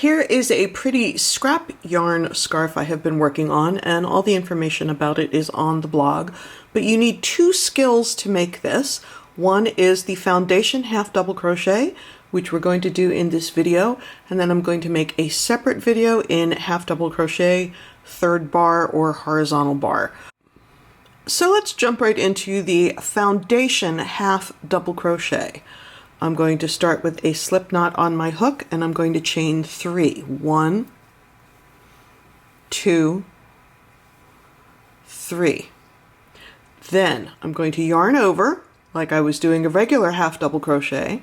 Here is a pretty scrap yarn scarf I have been working on, and all the information about it is on the blog. But you need two skills to make this. One is the foundation half double crochet, which we're going to do in this video, and then I'm going to make a separate video in half double crochet, third bar, or horizontal bar. So let's jump right into the foundation half double crochet. I'm going to start with a slip knot on my hook, and I'm going to chain 3. 1, 2, 3. Then I'm going to yarn over like I was doing a regular half double crochet,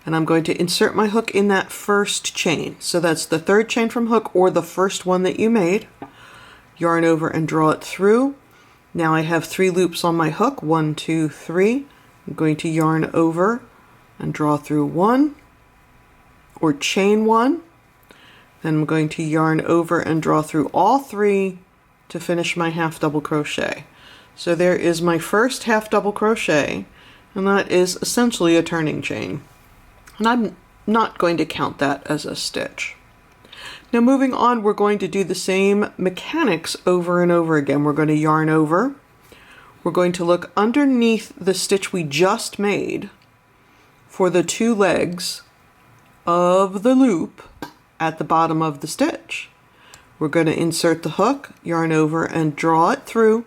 and I'm going to insert my hook in that first chain. So that's the third chain from hook or the first one that you made. Yarn over and draw it through. Now I have 3 loops on my hook, 1, 2, 3. I'm going to yarn over and draw through 1 or chain 1. Then I'm going to yarn over and draw through all 3 to finish my half double crochet. So there is my first half double crochet, and that is essentially a turning chain. And I'm not going to count that as a stitch. Now moving on, we're going to do the same mechanics over and over again. We're going to yarn over. We're going to look underneath the stitch we just made for the 2 legs of the loop at the bottom of the stitch. We're going to insert the hook, yarn over, and draw it through.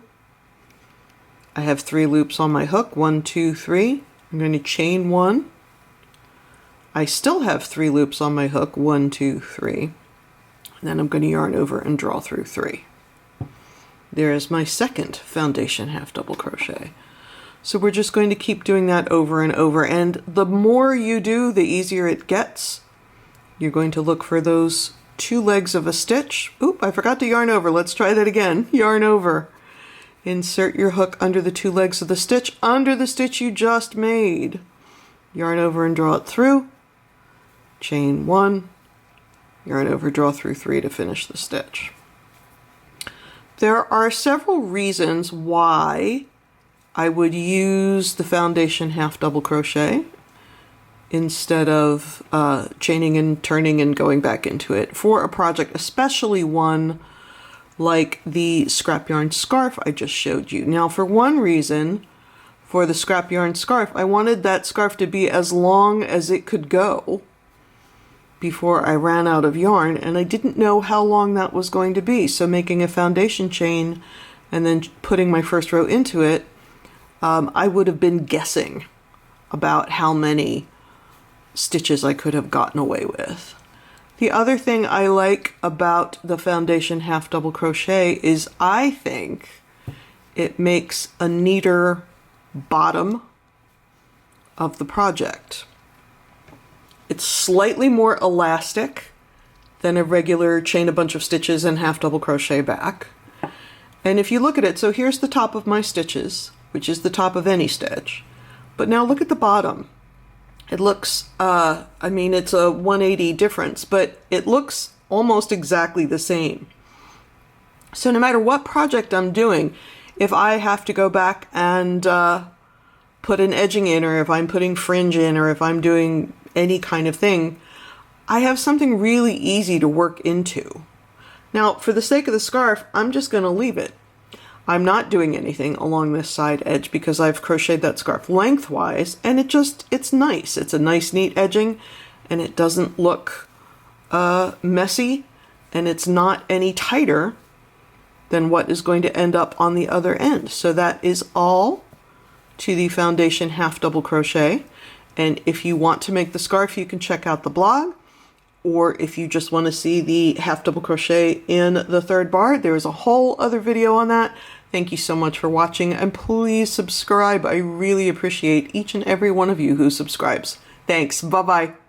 I have 3 loops on my hook, 1, 2, 3. I'm going to chain 1. I still have 3 loops on my hook, 1, 2, 3. And then I'm going to yarn over and draw through 3. There is my second foundation half double crochet. So we're just going to keep doing that over and over, and the more you do, the easier it gets. You're going to look for those 2 legs of a stitch. Oop, I forgot to yarn over. Let's try that again. Yarn over. Insert your hook under the 2 legs of the stitch, under the stitch you just made. Yarn over and draw it through. Chain 1. Yarn over, draw through 3 to finish the stitch. There are several reasons why I would use the foundation half double crochet instead of chaining and turning and going back into it for a project, especially one like the scrap yarn scarf I just showed you. Now, for one reason, for the scrap yarn scarf, I wanted that scarf to be as long as it could go before I ran out of yarn, and I didn't know how long that was going to be. So making a foundation chain and then putting my first row into it, I would have been guessing about how many stitches I could have gotten away with. The other thing I like about the foundation half double crochet is I think it makes a neater bottom of the project. It's slightly more elastic than a regular chain a bunch of stitches and half double crochet back. And if you look at it, so here's the top of my stitches, which is the top of any stitch. But now look at the bottom. It looks, I mean, it's a 180 difference, but it looks almost exactly the same. So no matter what project I'm doing, if I have to go back and put an edging in, or if I'm putting fringe in, or if I'm doing any kind of thing, I have something really easy to work into. Now, for the sake of the scarf, I'm just going to leave it. I'm not doing anything along this side edge because I've crocheted that scarf lengthwise, and it's nice. It's a nice, neat edging, and it doesn't look messy, and it's not any tighter than what is going to end up on the other end. So that is all to the foundation half double crochet. And if you want to make the scarf, you can check out the blog. Or if you just want to see the half double crochet in the third bar, there is a whole other video on that. Thank you so much for watching, and please subscribe. I really appreciate each and every one of you who subscribes. Thanks. Bye-bye.